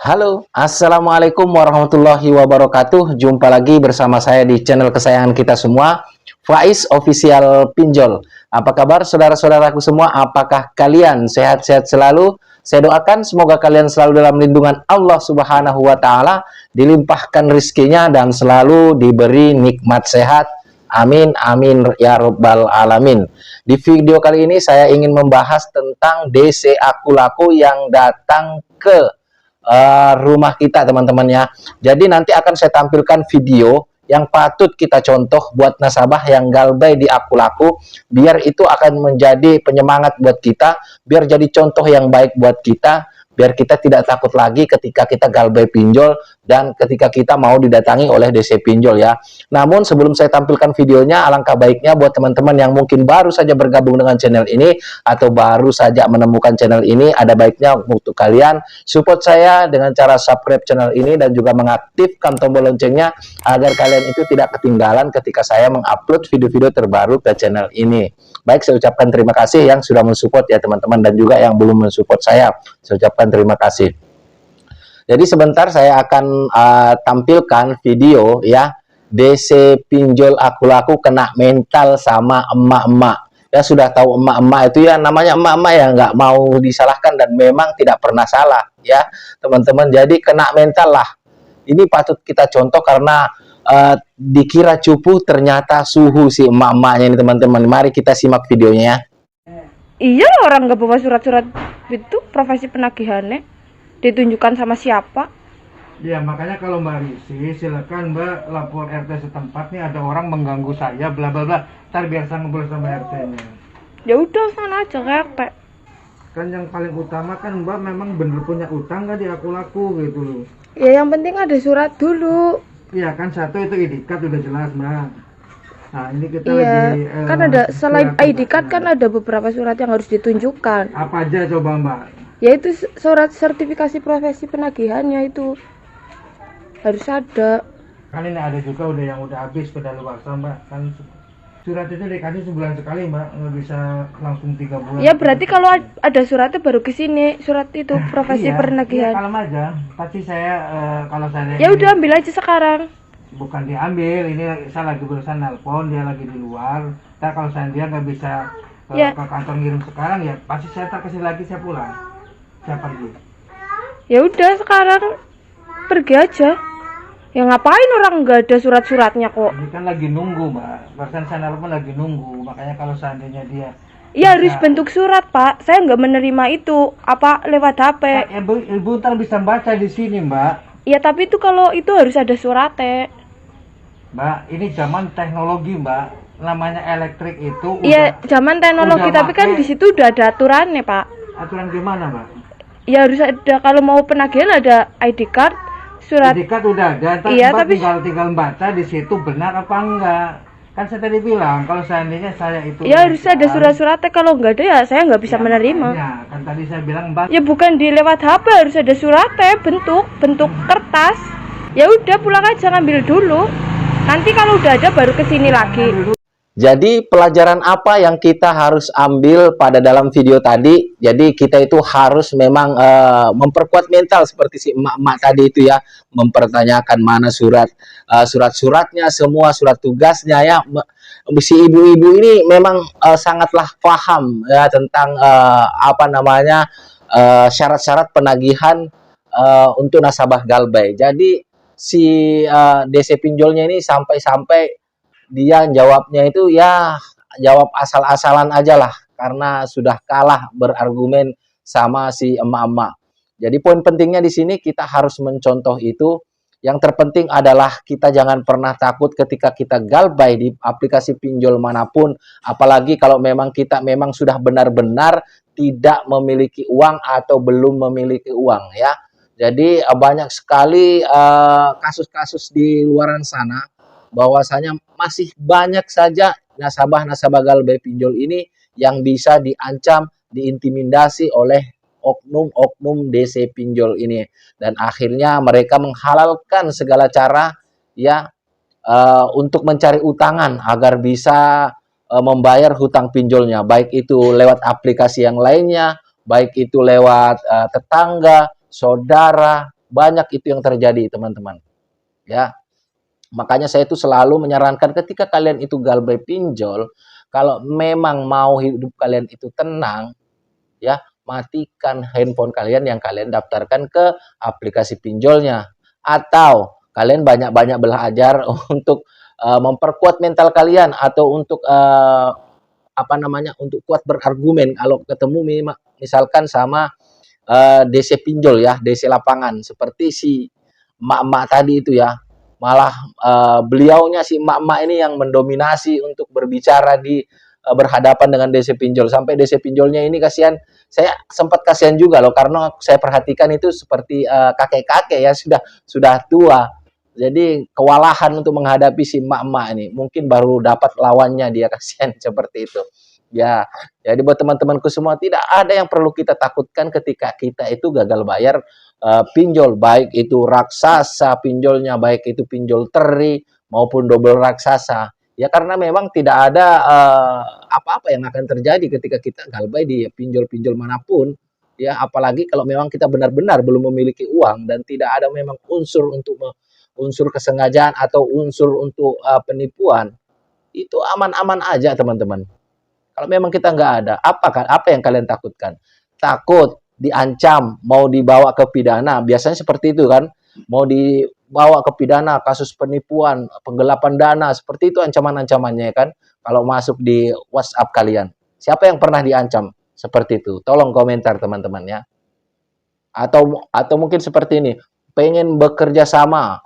Halo, Assalamualaikum warahmatullahi wabarakatuh. Jumpa lagi bersama saya di channel kesayangan kita semua, Faiz Official Pinjol. Apa kabar saudara-saudaraku semua? Apakah kalian sehat-sehat selalu? Saya doakan semoga kalian selalu dalam lindungan Allah Subhanahu wa Ta'ala, dilimpahkan rizkinya dan selalu diberi nikmat sehat. Amin, amin, ya robbal alamin. Di video kali ini saya ingin membahas tentang DC Aku Laku yang datang ke rumah kita, teman-teman ya. Jadi nanti akan saya tampilkan video yang patut kita contoh buat nasabah yang galbay di Aku Laku, biar itu akan menjadi penyemangat buat kita, biar jadi contoh yang baik buat kita, biar kita tidak takut lagi ketika kita galbay pinjol dan ketika kita mau didatangi oleh DC pinjol ya. Namun sebelum saya tampilkan videonya, alangkah baiknya buat teman-teman yang mungkin baru saja bergabung dengan channel ini atau baru saja menemukan channel ini, ada baiknya untuk kalian support saya dengan cara subscribe channel ini dan juga mengaktifkan tombol loncengnya agar kalian itu tidak ketinggalan ketika saya mengupload video-video terbaru ke channel ini. Baik, saya ucapkan terima kasih yang sudah mensupport ya teman-teman, dan juga yang belum mensupport saya ucapkan terima kasih. Jadi sebentar saya akan tampilkan video ya, DC pinjol Aku Laku kena mental sama emak-emak. Ya sudah tahu emak-emak itu ya, namanya emak-emak ya, nggak mau disalahkan dan memang tidak pernah salah ya teman-teman. Jadi kena mental lah. Ini patut kita contoh karena dikira cupu ternyata suhu si emak-emaknya ini teman-teman. Mari kita simak videonya ya. Iya, orang nggak bawa surat-surat itu profesi penagihannya ditunjukkan sama siapa? Ya, makanya kalau Mbak Risi, silakan Mbak lapor RT setempat nih, ada orang mengganggu saya bla bla bla. Ntar biar saya ngobrol sama RT-nya. Ya udah, sana aja ke RT. Kan yang paling utama kan Mbak memang bener punya utang nggak di Aku Laku gitu loh. Ya yang penting ada surat dulu. Iya kan, satu itu ID card udah jelas Mbak. Nah ini kita Iya, lagi kan ada selain ID card kan ada beberapa surat yang harus ditunjukkan. apa aja coba Mbak? Yaitu surat sertifikasi profesi penagihannya itu harus ada. Kan ini ada juga udah yang udah habis kedaluarsa Mbak. Kan surat itu dikasih sebulan sekali Mbak, nggak bisa langsung 3 bulan. Ya berarti kalau ada suratnya baru ke sini, surat itu profesi Iya, penagihan. iya, kalem aja. Pasti saya kalau saya Ya udah ambil aja sekarang. bukan diambil, ini saya lagi berusaha nelpon, dia lagi di luar. Ntar kalau saya dia nggak bisa Ya. ke kantor ngirim sekarang ya pasti saya tak kasih lagi, saya pulang, saya pergi. Ya udah sekarang pergi aja. Ya ngapain orang nggak ada surat-suratnya kok? Ini kan lagi nunggu Mbak, bahkan saya nelpon lagi nunggu, makanya kalau seandainya dia Iya harus bentuk surat Pak. Saya nggak menerima itu apa lewat HP. ibu ntar bisa baca di sini Mbak. Ya tapi itu kalau itu harus ada suratnya. Mbak, ini zaman teknologi Mbak, namanya elektrik itu Iya zaman teknologi udah tapi kan pakai- di situ udah ada aturannya Pak. aturan gimana Mbak? Ya harus ada, kalau mau penagihan ada ID card, surat. ID card udah ada, ntar Iya, Mbak tapi tinggal baca di situ benar apa enggak. Kan saya tadi bilang kalau seandainya saya itu Ya harus legal, ada surat-suratnya, kalau nggak ada ya saya nggak bisa ya, menerima. makanya, kan tadi saya bilang Mbak, Ya bukan di lewat HP, harus ada suratnya, bentuk kertas. Ya udah pulang aja ngambil dulu. Nanti kalau udah ada baru kesini lagi. Jadi pelajaran apa yang kita harus ambil pada dalam video tadi? Jadi kita itu harus memang memperkuat mental seperti si emak-emak tadi itu ya, mempertanyakan mana surat-suratnya, semua surat tugasnya ya. Si ibu-ibu ini memang sangatlah paham ya tentang apa namanya syarat-syarat penagihan untuk nasabah galbay. Jadi si DC pinjolnya ini sampai-sampai dia jawabnya itu ya jawab asal-asalan aja lah karena sudah kalah berargumen sama si emak-emak. Jadi poin pentingnya di sini kita harus mencontoh itu. Yang terpenting adalah kita jangan pernah takut ketika kita galbay di aplikasi pinjol manapun, apalagi kalau memang kita memang sudah benar-benar tidak memiliki uang atau belum memiliki uang ya. Jadi banyak sekali kasus-kasus di luaran sana bahwasanya masih banyak saja nasabah-nasabah galbay pinjol ini yang bisa diancam, diintimidasi oleh oknum-oknum DC pinjol ini, dan akhirnya mereka menghalalkan segala cara ya untuk mencari utangan agar bisa membayar hutang pinjolnya, baik itu lewat aplikasi yang lainnya, baik itu lewat tetangga, saudara, Banyak itu yang terjadi, teman-teman. Ya, makanya saya itu selalu menyarankan ketika kalian itu galbay pinjol, kalau memang mau hidup kalian itu tenang, ya, matikan handphone kalian yang kalian daftarkan ke aplikasi pinjolnya. Atau kalian banyak-banyak belajar untuk memperkuat mental kalian atau untuk apa namanya, untuk kuat berargumen kalau ketemu misalkan sama DC pinjol ya, DC lapangan seperti si emak-emak tadi itu ya. Malah beliaunya si emak-emak ini yang mendominasi untuk berbicara di berhadapan dengan DC pinjol. Sampai DC pinjolnya ini kasihan, saya sempat kasihan juga loh karena saya perhatikan itu seperti kakek-kakek ya, sudah tua. Jadi kewalahan untuk menghadapi si emak-emak ini. Mungkin baru dapat lawannya dia, kasihan seperti itu. Ya, jadi buat teman-temanku semua, tidak ada yang perlu kita takutkan ketika kita itu gagal bayar pinjol, baik itu raksasa pinjolnya, baik itu pinjol teri maupun double raksasa. Ya karena memang tidak ada apa-apa yang akan terjadi ketika kita galbay di pinjol-pinjol manapun. Ya, apalagi kalau memang kita benar-benar belum memiliki uang dan tidak ada memang unsur kesengajaan atau unsur untuk penipuan, itu aman-aman aja, teman-teman. Kalau memang kita nggak ada, apa yang kalian takutkan? Takut diancam, mau dibawa ke pidana, biasanya seperti itu kan? Mau dibawa ke pidana, kasus penipuan, penggelapan dana, seperti itu ancaman-ancamannya kan? Kalau masuk di WhatsApp kalian, siapa yang pernah diancam seperti itu? Tolong komentar teman-teman ya. Atau mungkin seperti ini, pengen bekerja sama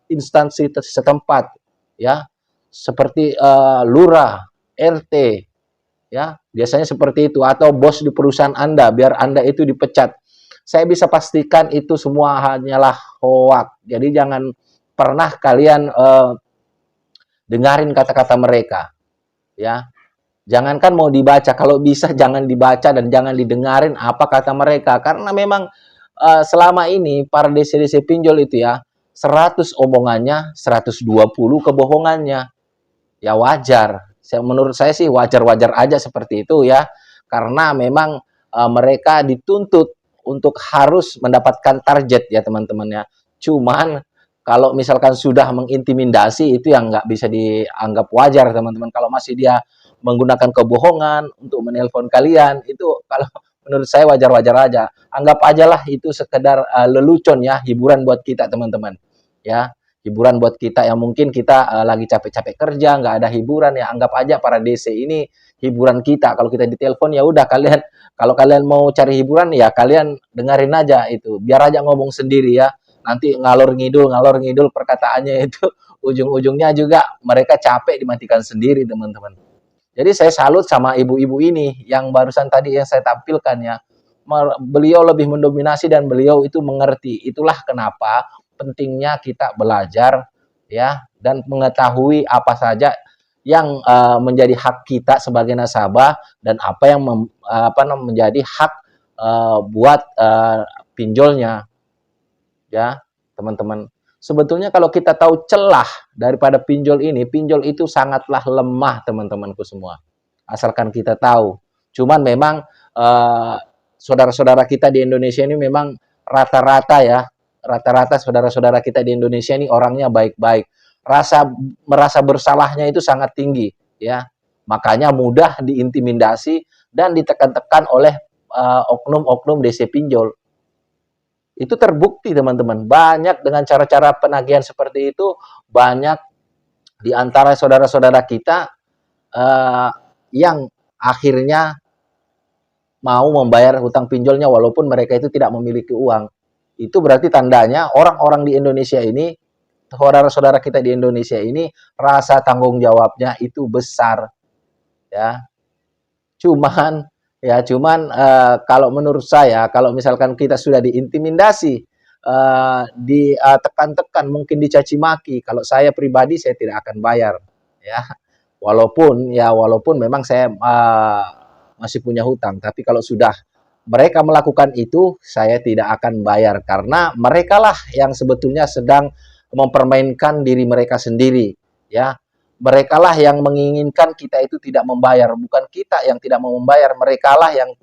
instansi setempat ya, seperti lurah, RT, ya biasanya seperti itu, atau bos di perusahaan Anda biar Anda itu dipecat. Saya bisa pastikan itu semua hanyalah hoak. Jadi jangan pernah kalian dengarin kata-kata mereka ya. Jangankan mau dibaca, kalau bisa jangan dibaca dan jangan didengarin apa kata mereka, karena memang selama ini para DC-DC pinjol itu ya, 100 omongannya, 120 kebohongannya. Ya wajar. Menurut saya sih wajar-wajar aja seperti itu ya. Karena memang mereka dituntut untuk harus mendapatkan target ya teman-teman ya. Cuman kalau misalkan sudah mengintimidasi itu yang nggak bisa dianggap wajar teman-teman. Kalau masih dia menggunakan kebohongan untuk menelpon kalian, itu kalau menurut saya wajar-wajar aja. Anggap aja lah itu sekedar lelucon ya, hiburan buat kita teman-teman. Ya, hiburan buat kita yang mungkin kita lagi capek-capek kerja, nggak ada hiburan ya, anggap aja para DC ini hiburan kita. Kalau kita ditelepon ya udah, kalian kalau kalian mau cari hiburan ya kalian dengerin aja itu, biar aja ngomong sendiri ya. Nanti ngalor ngidul perkataannya itu ujung-ujungnya juga mereka capek dimatikan sendiri teman-teman. Jadi saya salut sama ibu-ibu ini yang barusan tadi yang saya tampilkan ya. Beliau lebih mendominasi dan beliau itu mengerti. Itulah kenapa pentingnya kita belajar ya dan mengetahui apa saja yang menjadi hak kita sebagai nasabah dan apa yang menjadi hak buat pinjolnya ya teman-teman. Sebetulnya kalau kita tahu celah daripada pinjol ini, pinjol itu sangatlah lemah teman-temanku semua. Asalkan kita tahu. Cuman memang saudara-saudara kita di Indonesia ini memang rata-rata ya, rata-rata saudara-saudara kita di Indonesia ini orangnya baik-baik. Merasa bersalahnya itu sangat tinggi ya. Makanya mudah diintimidasi dan ditekan-tekan oleh oknum-oknum DC pinjol. Itu terbukti teman-teman, banyak dengan cara-cara penagihan seperti itu, banyak di antara saudara-saudara kita yang akhirnya mau membayar hutang pinjolnya walaupun mereka itu tidak memiliki uang. Itu berarti tandanya orang-orang di Indonesia ini, saudara-saudara kita di Indonesia ini, rasa tanggung jawabnya itu besar ya. Cuman kalau menurut saya, kalau misalkan kita sudah diintimidasi, ditekan-tekan, mungkin dicaci maki, kalau saya pribadi saya tidak akan bayar, ya. Walaupun memang saya masih punya hutang, tapi kalau sudah mereka melakukan itu, saya tidak akan bayar karena mereka lah yang sebetulnya sedang mempermainkan diri mereka sendiri, ya. Mereka lah yang menginginkan kita itu tidak membayar, bukan kita yang tidak mau membayar. Mereka lah yang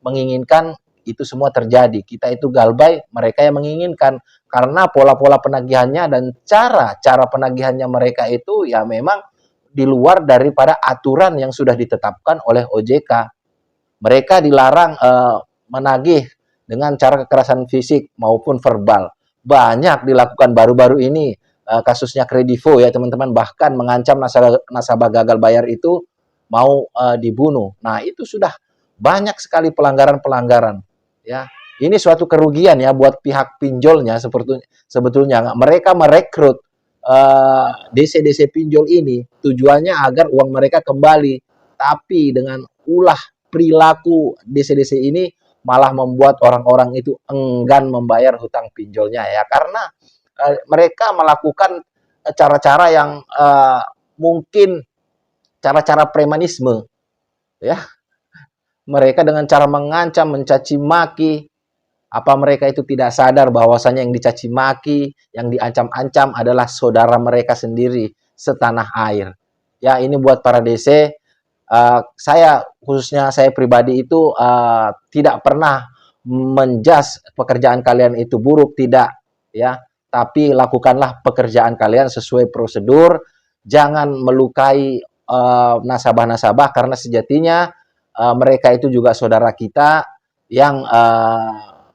menginginkan itu semua terjadi. Kita itu galbay, mereka yang menginginkan. Karena pola-pola penagihannya dan cara-cara penagihannya mereka itu ya memang di luar daripada aturan yang sudah ditetapkan oleh OJK. Mereka dilarang menagih dengan cara kekerasan fisik maupun verbal. Banyak dilakukan baru-baru ini, kasusnya Kredivo ya teman-teman, bahkan mengancam nasabah gagal bayar itu mau dibunuh. Nah, itu sudah banyak sekali pelanggaran-pelanggaran ya. Ini suatu kerugian ya buat pihak pinjolnya sebetulnya. Mereka merekrut DC-DC pinjol ini tujuannya agar uang mereka kembali. Tapi dengan ulah perilaku DC-DC ini malah membuat orang-orang itu enggan membayar hutang pinjolnya ya. Karena mereka melakukan cara-cara yang mungkin cara-cara premanisme ya. Mereka dengan cara mengancam, mencaci maki, apa mereka itu tidak sadar bahwasanya yang dicaci maki, yang diancam-ancam adalah saudara mereka sendiri setanah air. Ya, ini buat para DC, saya khususnya saya pribadi itu tidak pernah menjas pekerjaan kalian itu buruk, tidak ya. Tapi lakukanlah pekerjaan kalian sesuai prosedur, jangan melukai nasabah-nasabah karena sejatinya mereka itu juga saudara kita yang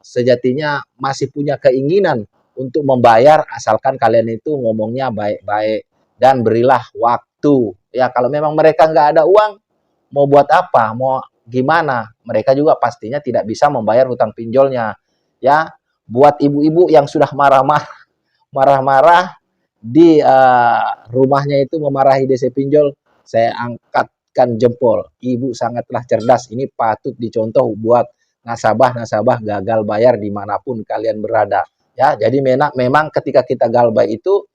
sejatinya masih punya keinginan untuk membayar asalkan kalian itu ngomongnya baik-baik dan berilah waktu. Ya kalau memang mereka nggak ada uang, mau buat apa, mau gimana, mereka juga pastinya tidak bisa membayar hutang pinjolnya. Ya, buat ibu-ibu yang sudah marah-marah di rumahnya itu memarahi DC pinjol, saya angkatkan jempol. Ibu sangatlah cerdas, ini patut dicontoh buat nasabah-nasabah gagal bayar dimanapun kalian berada. Ya, jadi memang ketika kita galbay itu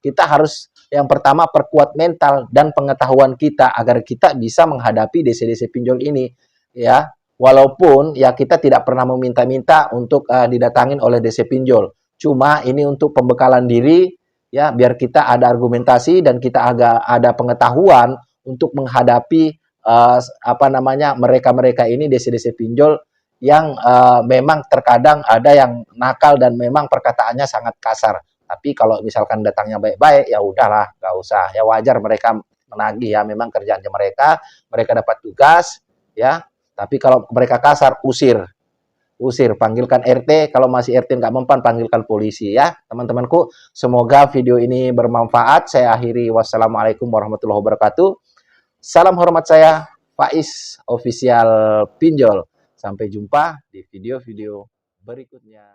kita harus yang pertama perkuat mental dan pengetahuan kita agar kita bisa menghadapi DC-DC pinjol ini ya. Walaupun ya kita tidak pernah meminta-minta untuk didatangin oleh DC pinjol. Cuma ini untuk pembekalan diri ya biar kita ada argumentasi dan kita agak ada pengetahuan untuk menghadapi apa namanya mereka-mereka ini DC-DC pinjol yang memang terkadang ada yang nakal dan memang perkataannya sangat kasar. Tapi kalau misalkan datangnya baik-baik, ya udahlah, nggak usah. Ya wajar mereka menagih ya, memang kerjaannya mereka dapat tugas, ya. Tapi kalau mereka kasar, usir, panggilkan RT. Kalau masih RT nggak mempan, panggilkan polisi ya, teman-temanku. Semoga video ini bermanfaat. Saya akhiri. Wassalamualaikum warahmatullahi wabarakatuh. Salam hormat saya, Faiz Official Pinjol. Sampai jumpa di video-video berikutnya.